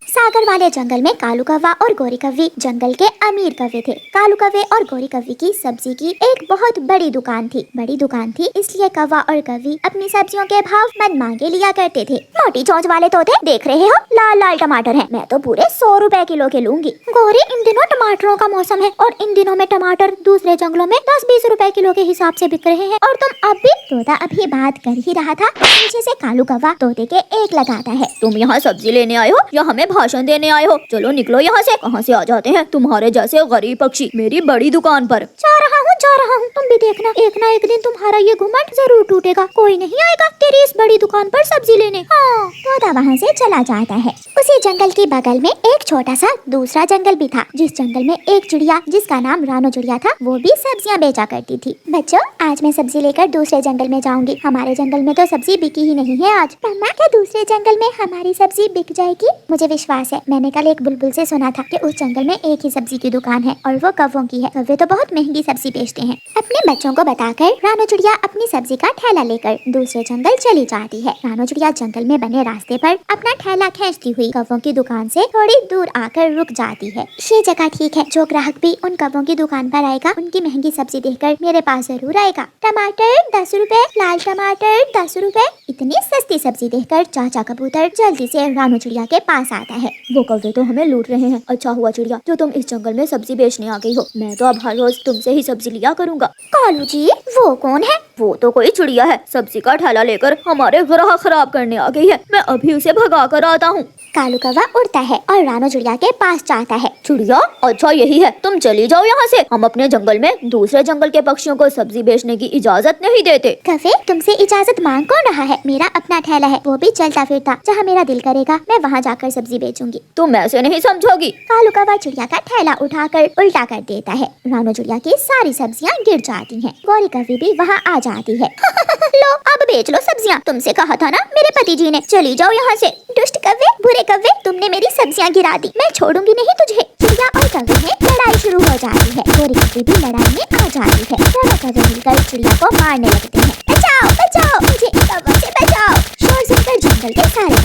सागर वाले जंगल में कालू कौवा और गोरी कौवी जंगल के अमीर कौवे थे। कालू कौवे और गोरी कौवी की सब्जी की एक बहुत बड़ी दुकान थी। बड़ी दुकान थी इसलिए कौवा और कौवी अपनी सब्जियों के भाव मन मांगे लिया करते थे। मोटी चोंच वाले तोते, देख रहे हो लाल लाल टमाटर हैं, मैं तो पूरे 100 रुपए किलो के लूंगी। गोरी, इन दिनों टमाटरों का मौसम है और इन दिनों में टमाटर दूसरे जंगलों में 10-20 रुपए किलो के हिसाब से बिक रहे हैं और तुम अब भी। तोता अभी बात कर ही रहा था, पीछे से कालू कौवा तोते के एक लगाता है। तुम यहाँ सब्जी लेने आए हो या हमें भाषण देने आए हो? चलो निकलो यहाँ से। कहाँ से आ जाते हैं तुम्हारे जैसे गरीब पक्षी मेरी बड़ी दुकान पर। जा रहा हूँ, तुम भी देखना, एक ना एक दिन तुम्हारा ये घुमंड जरूर टूटेगा। कोई नहीं आएगा तेरी इस बड़ी दुकान पर सब्जी लेने। हाँ। तोता वहाँ से चला जाता है। उसी जंगल के बगल में एक छोटा सा दूसरा जंगल भी था, जिस जंगल में एक चिड़िया जिसका नाम रानो चिड़िया था, वो भी सब्जियाँ बेचा करती थी। बच्चों, आज मैं सब्जी लेकर दूसरे जंगल में जाऊंगी। हमारे जंगल में तो सब्जी बिकी ही नहीं है आज। मम्मा, क्या दूसरे जंगल में हमारी सब्जी बिक जाएगी? मुझे विश्वास है, मैंने कल एक बुलबुल से सुना था कि उस जंगल में एक ही सब्जी की दुकान है और वो कौवों की है। कौवे तो बहुत महंगी सब्जी बेचते हैं। अपने बच्चों को बताकर रानो चिड़िया अपनी सब्जी का ठेला लेकर दूसरे जंगल चली जाती है। रानो चिड़िया जंगल में बने रास्ते पर अपना ठेला खींचती हुई कौवों की दुकान से थोड़ी दूर आकर रुक जाती है। ये जगह ठीक है, जो ग्राहक भी उन कौवों की दुकान पर आएगा उनकी महंगी सब्जी देखकर मेरे पास जरूर आएगा। टमाटर 10 रुपए, लाल टमाटर 10 रुपए। इतनी सस्ती सब्जी देखकर चाचा कबूतर जल्दी से रानो चिड़िया के पास आता है। वो कौवे तो हमें लूट रहे हैं। अच्छा हुआ चिड़िया जो तुम इस जंगल में सब्जी बेचने आ गई हो। मैं तो अब हर रोज तुमसे ही सब्जी लिया करूँगा। कालू जी, वो कौन है? वो तो कोई चिड़िया है, सब्जी का ठेला लेकर हमारे ग्राहक खराब करने आ गई है। मैं अभी उसे भगा कर आता हूँ। कालू कौवा उड़ता है और रानो चिड़िया के पास जाता है। चिड़िया, अच्छा यही है, तुम चली जाओ यहाँ से। हम अपने जंगल में दूसरे जंगल के पक्षियों को सब्जी बेचने की इजाजत नहीं देते। कौवे, तुमसे इजाजत मांग कौन रहा है? मेरा अपना ठेला है, वो भी चलता फिरता। जहाँ मेरा दिल करेगा मैं वहाँ जाकर सब्जी बेचूंगी। तुम ऐसे नहीं समझोगी। कालू कौवा चिड़िया का ठेला उठाकर उल्टा कर देता है। रानो चिड़िया की सारी सब्जियाँ गिर जाती हैं। गोरी कौवी भी वहाँ आ जाती है। लो, अब बेच लो सब्जियाँ। तुमसे कहा था ना मेरे पति जी ने। चली जाओ यहाँ से। दुष्ट कौवे, बुरे कौवे, तुमने मेरी सब्जियाँ गिरा दी, मैं छोड़ूंगी नहीं तुझे। चिड़िया और कौवे में लड़ाई शुरू हो जाती है। गोरी कौवी भी लड़ाई में आ जाती है। दोनों कौवे मिलकर चिड़िया को मारने लगते हैं। बचाओ बचाओ, मुझे इन कौवों से बचाओ। शोर सुनकर जंगल के सारे